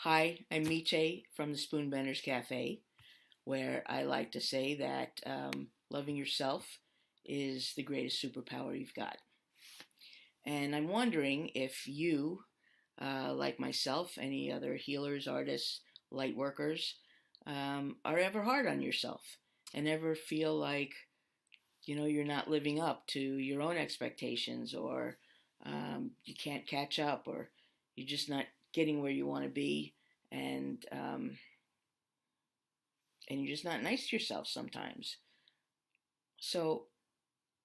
Hi, I'm Miche from the Spoonbenders Cafe, where I like to say that loving yourself is the greatest superpower you've got. And I'm wondering if you, like myself, any other healers, artists, light workers, are ever hard on yourself and ever feel like, you're not living up to your own expectations, or you can't catch up, or you're just not getting where you want to be. And you're just not nice to yourself sometimes. So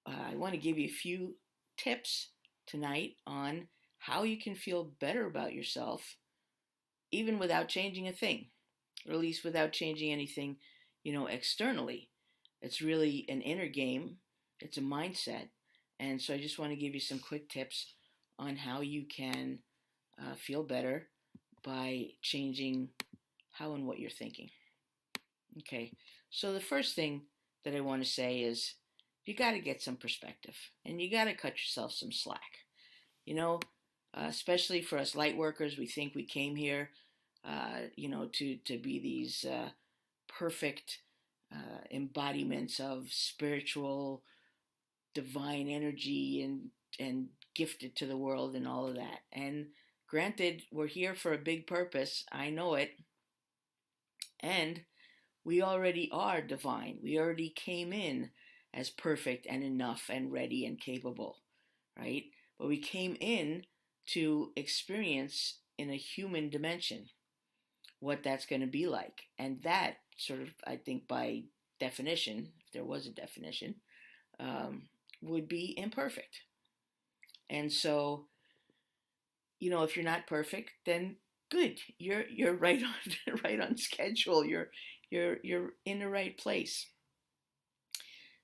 I want to give you a few tips tonight on how you can feel better about yourself, even without changing a thing, or at least without changing anything, externally. It's really an inner game. It's a mindset. And so I just want to give you some quick tips on how you can feel better by changing how and what you're thinking. Okay, so the first thing that I want to say is you got to get some perspective and you got to cut yourself some slack. You know, especially for us light workers, we think we came here, to be these perfect embodiments of spiritual, divine energy and gifted to the world and all of that. And granted, we're here for a big purpose. I know it. And we already are divine. We already came in as perfect and enough and ready and capable, right? But we came in to experience in a human dimension what that's going to be like. And that sort of, I think, by definition, if there was a definition, would be imperfect. And so, if you're not perfect, then good. You're right on right on schedule. You're in the right place.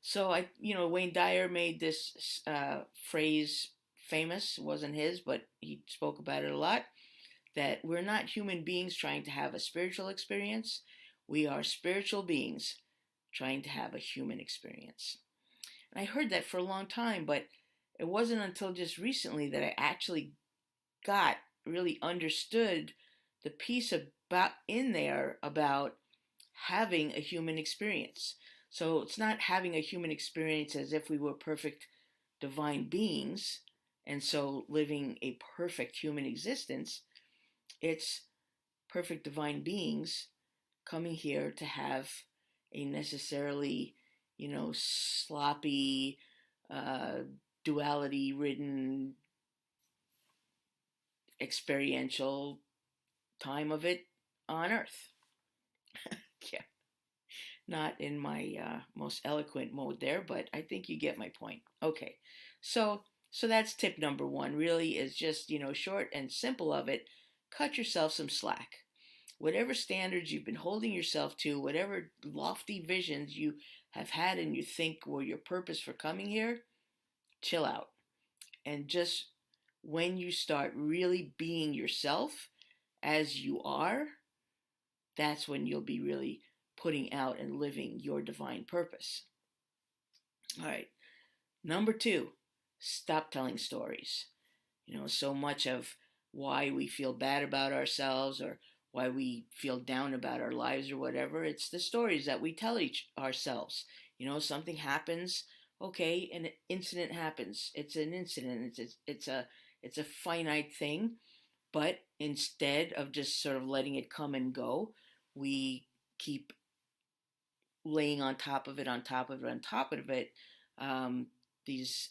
So Wayne Dyer made this phrase famous. It wasn't his, but he spoke about it a lot. That we're not human beings trying to have a spiritual experience. We are spiritual beings trying to have a human experience. And I heard that for a long time, but it wasn't until just recently that I actually got really understood the piece about in there about having a human experience. So it's not having a human experience as if we were perfect divine beings and so living a perfect human existence. It's perfect divine beings coming here to have a necessarily, sloppy, uh, duality ridden experiential time of it on earth. Yeah, not in my most eloquent mode there, but I think you get my point. Okay, so that's tip number one. Really, is just short and simple of it. Cut yourself some slack. Whatever standards you've been holding yourself to, whatever lofty visions you have had and you think were your purpose for coming here, chill out. And just when you start really being yourself as you are, that's when you'll be really putting out and living your divine purpose. All right. Number two, stop telling stories. So much of why we feel bad about ourselves or why we feel down about our lives or whatever, it's the stories that we tell each ourselves. Something happens, okay, an incident happens. It's an incident. It's a finite thing, but instead of just sort of letting it come and go, we keep laying on top of it, on top of it, on top of it, these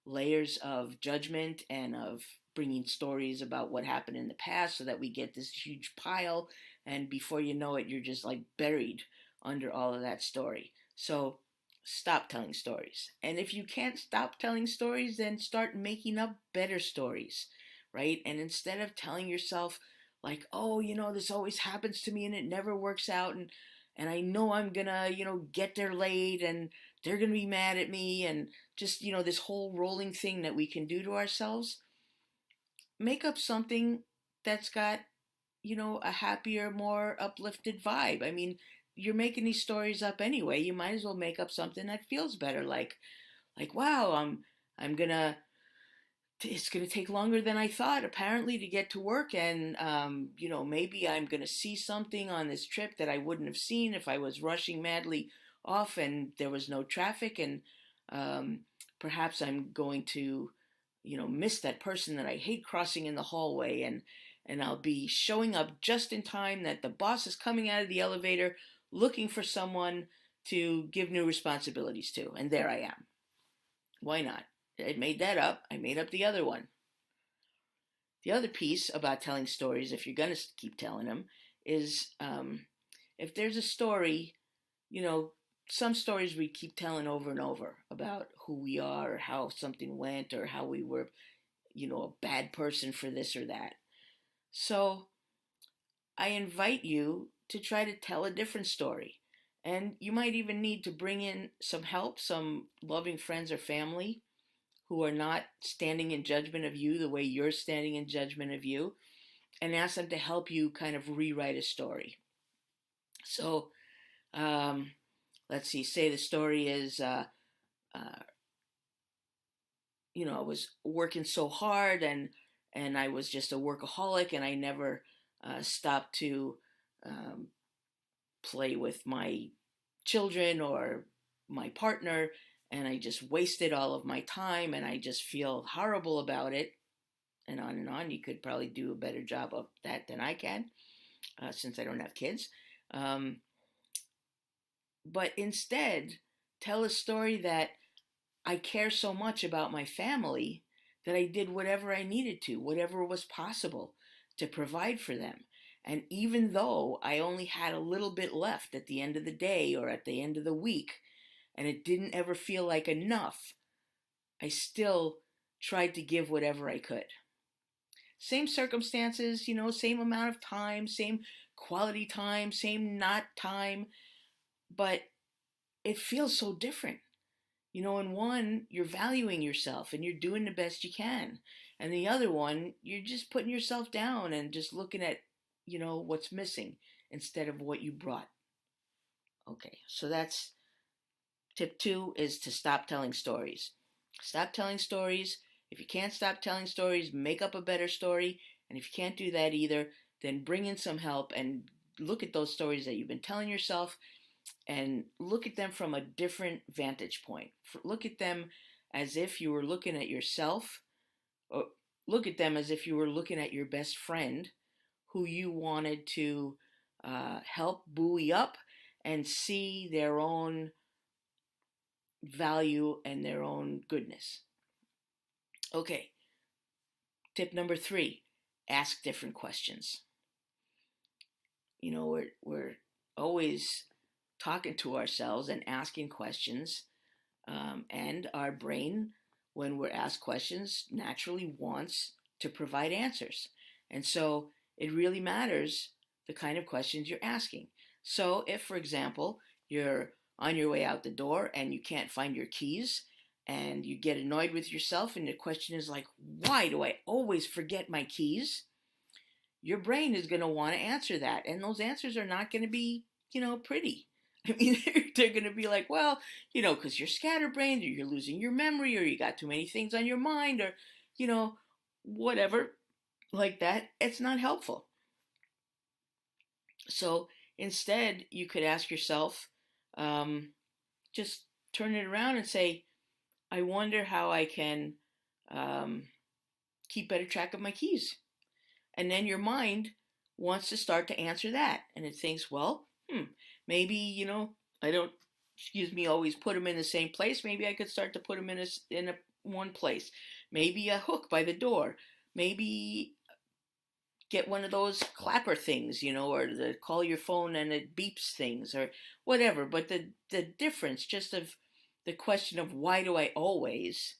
layers of judgment and of bringing stories about what happened in the past so that we get this huge pile. And before you know it, you're just like buried under all of that story. So stop telling stories. And if you can't stop telling stories, then start making up better stories, right? And instead of telling yourself, like, oh, this always happens to me and it never works out, and I know I'm gonna, get there late and they're gonna be mad at me, and just, this whole rolling thing that we can do to ourselves. Make up something that's got, a happier, more uplifted vibe. I mean, you're making these stories up anyway. You might as well make up something that feels better, like wow, I'm gonna it's going to take longer than I thought, apparently, to get to work. And, maybe I'm going to see something on this trip that I wouldn't have seen if I was rushing madly off and there was no traffic. And um, perhaps I'm going to, miss that person that I hate crossing in the hallway. And I'll be showing up just in time that the boss is coming out of the elevator looking for someone to give new responsibilities to. And there I am. Why not? I made that up. I made up the other one. The other piece about telling stories, if you're going to keep telling them, is if there's a story, you know, some stories we keep telling over and over about who we are or how something went or how we were, a bad person for this or that. So I invite you to try to tell a different story. And you might even need to bring in some help, some loving friends or family who are not standing in judgment of you the way you're standing in judgment of you, and ask them to help you kind of rewrite a story. So um, let's see, say the story is, uh, I was working so hard and I was just a workaholic and I never stopped to um, play with my children or my partner, and I just wasted all of my time and I just feel horrible about it, and on and on. You could probably do a better job of that than I can, since I don't have kids. Um, but instead, tell a story that I care so much about my family that I did whatever I needed to, whatever was possible to provide for them. And even though I only had a little bit left at the end of the day or at the end of the week, and it didn't ever feel like enough, I still tried to give whatever I could. Same circumstances, same amount of time, same quality time, same not time, but it feels so different. In one, you're valuing yourself and you're doing the best you can. And the other one, you're just putting yourself down and just looking at, what's missing instead of what you brought. Okay, so that's tip 2, is to stop telling stories. Stop telling stories. If you can't stop telling stories, make up a better story. And if you can't do that either, then bring in some help and look at those stories that you've been telling yourself and look at them from a different vantage point. Look at them as if you were looking at yourself, or look at them as if you were looking at your best friend who you wanted to help buoy up and see their own value and their own goodness. Okay, tip number 3, ask different questions. We're always talking to ourselves and asking questions, and our brain, when we're asked questions, naturally wants to provide answers. And so it really matters the kind of questions you're asking. So if, for example, you're on your way out the door and you can't find your keys and you get annoyed with yourself and the question is like, why do I always forget my keys? Your brain is going to want to answer that. And those answers are not going to be, pretty. I mean, they're going to be like, well, because you're scatterbrained or you're losing your memory or you got too many things on your mind or, whatever like that. It's not helpful. So instead, you could ask yourself, just turn it around and say, I wonder how I can keep better track of my keys. And then your mind wants to start to answer that. And it thinks, well, maybe, I don't, always put them in the same place. Maybe I could start to put them in one place. Maybe a hook by the door. Maybe get one of those clapper things, or the call your phone and it beeps things or whatever. But the difference just of the question of why do I always,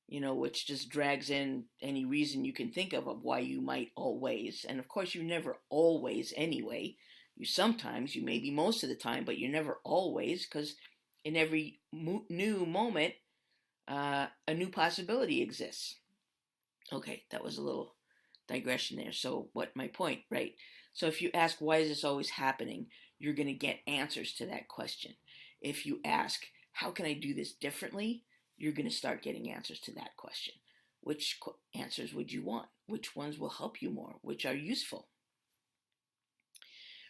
which just drags in any reason you can think of why you might always. And of course, you never always anyway. You sometimes, you maybe most of the time, but you never always, because in every new moment, a new possibility exists. Okay, that was a little digression there. So what my point, right? So if you ask, why is this always happening? You're going to get answers to that question. If you ask, how can I do this differently? You're going to start getting answers to that question. which answers would you want? Which ones will help you more? Which are useful?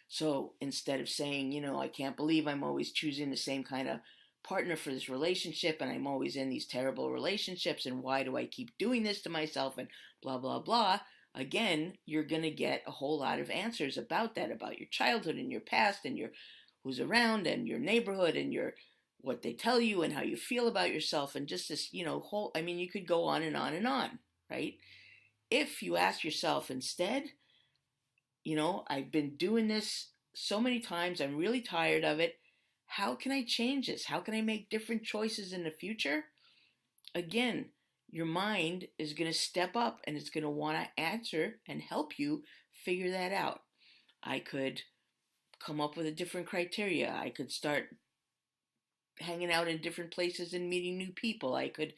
So instead of saying, I can't believe I'm always choosing the same kind of partner for this relationship and I'm always in these terrible relationships and why do I keep doing this to myself and blah, blah, blah. Again, you're going to get a whole lot of answers about that, about your childhood and your past and your who's around and your neighborhood and your what they tell you and how you feel about yourself and just this, whole, you could go on and on and on, right? If you ask yourself instead, I've been doing this so many times. I'm really tired of it. How can I change this? How can I make different choices in the future? Again, your mind is going to step up and it's going to want to answer and help you figure that out. I could come up with a different criteria. I could start hanging out in different places and meeting new people. I could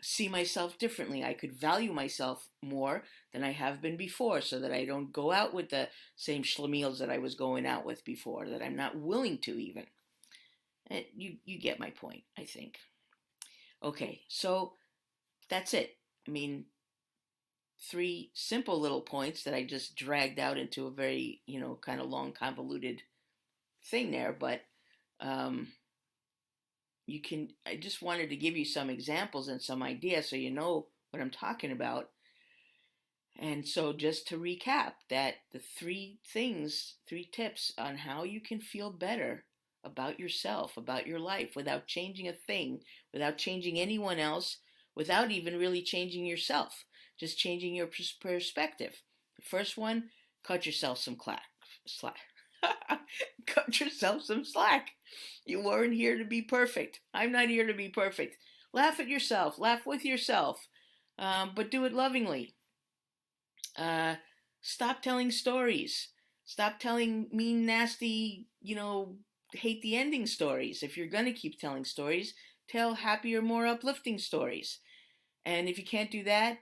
see myself differently. I could value myself more than I have been before so that I don't go out with the same schlemiels that I was going out with before, that I'm not willing to even. You get my point, I think. Okay, so that's it. 3 simple little points that I just dragged out into a very, kind of long, convoluted thing there, but I just wanted to give you some examples and some ideas so you know what I'm talking about. And so just to recap that the 3 tips on how you can feel better about yourself, about your life without changing a thing, without changing anyone else, without even really changing yourself, just changing your perspective. The first one, cut yourself some slack. Cut yourself some slack. You weren't here to be perfect. I'm not here to be perfect. Laugh at yourself. Laugh with yourself. But do it lovingly. Stop telling stories. Stop telling mean, nasty, hate the ending stories. If you're going to keep telling stories, tell happier, more uplifting stories. And if you can't do that,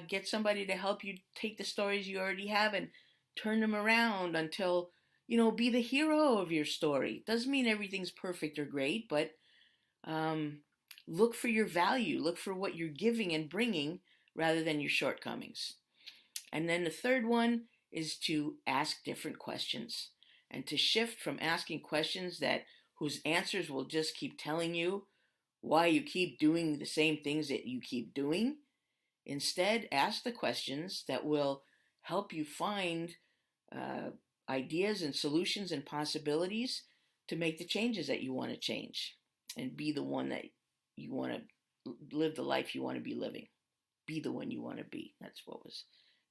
get somebody to help you take the stories you already have and turn them around until, be the hero of your story. Doesn't mean everything's perfect or great, but look for your value. Look for what you're giving and bringing rather than your shortcomings. And then the third one is to ask different questions and to shift from asking questions whose answers will just keep telling you why you keep doing the same things that you keep doing. Instead, ask the questions that will help you find ideas and solutions and possibilities to make the changes that you want to change and be the one that you want to live the life you want to be living. Be the one you want to be. That's what was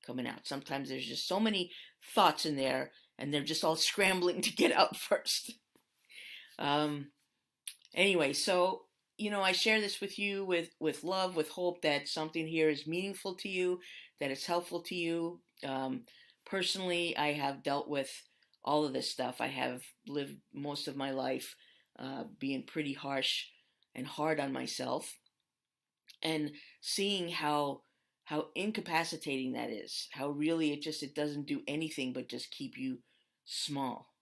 coming out. Sometimes there's just so many thoughts in there and they're just all scrambling to get out first. Anyway, so I share this with you with love, with hope that something here is meaningful to you, that it's helpful to you. Personally, I have dealt with all of this stuff. I have lived most of my life being pretty harsh and hard on myself, and seeing how incapacitating that is. How really it doesn't do anything but just keep you small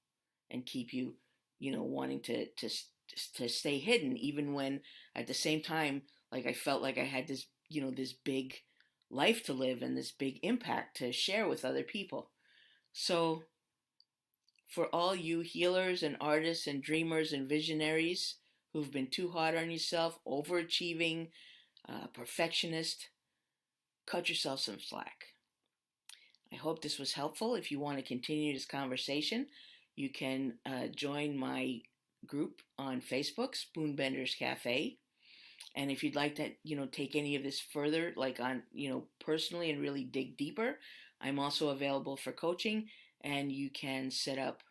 and keep you, wanting to stay hidden, even when at the same time, like I felt like I had this, this big life to live and this big impact to share with other people. So for all you healers and artists and dreamers and visionaries who've been too hard on yourself, overachieving, perfectionist, cut yourself some slack. I hope this was helpful. If you want to continue this conversation, you can join my group on Facebook, Spoonbenders Cafe. And if you'd like to, take any of this further, like on, personally and really dig deeper, I'm also available for coaching, and you can set up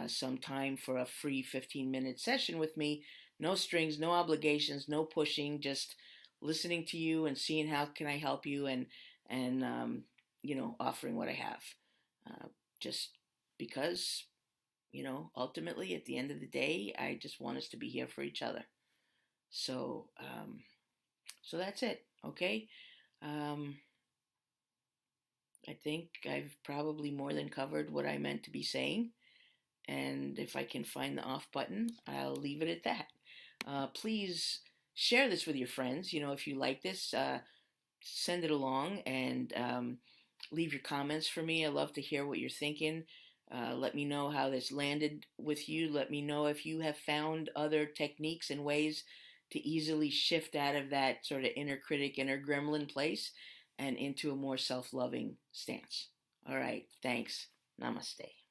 some time for a free 15-minute session with me. No strings, no obligations, no pushing, just listening to you and seeing how can I help you and offering what I have. Just because, ultimately at the end of the day, I just want us to be here for each other. So, so that's it. Okay. I think I've probably more than covered what I meant to be saying. And if I can find the off button, I'll leave it at that. Please share this with your friends. If you like this, send it along and leave your comments for me. I love to hear what you're thinking. Let me know how this landed with you. Let me know if you have found other techniques and ways to easily shift out of that sort of inner critic, inner gremlin place and into a more self loving stance. All right, thanks. Namaste.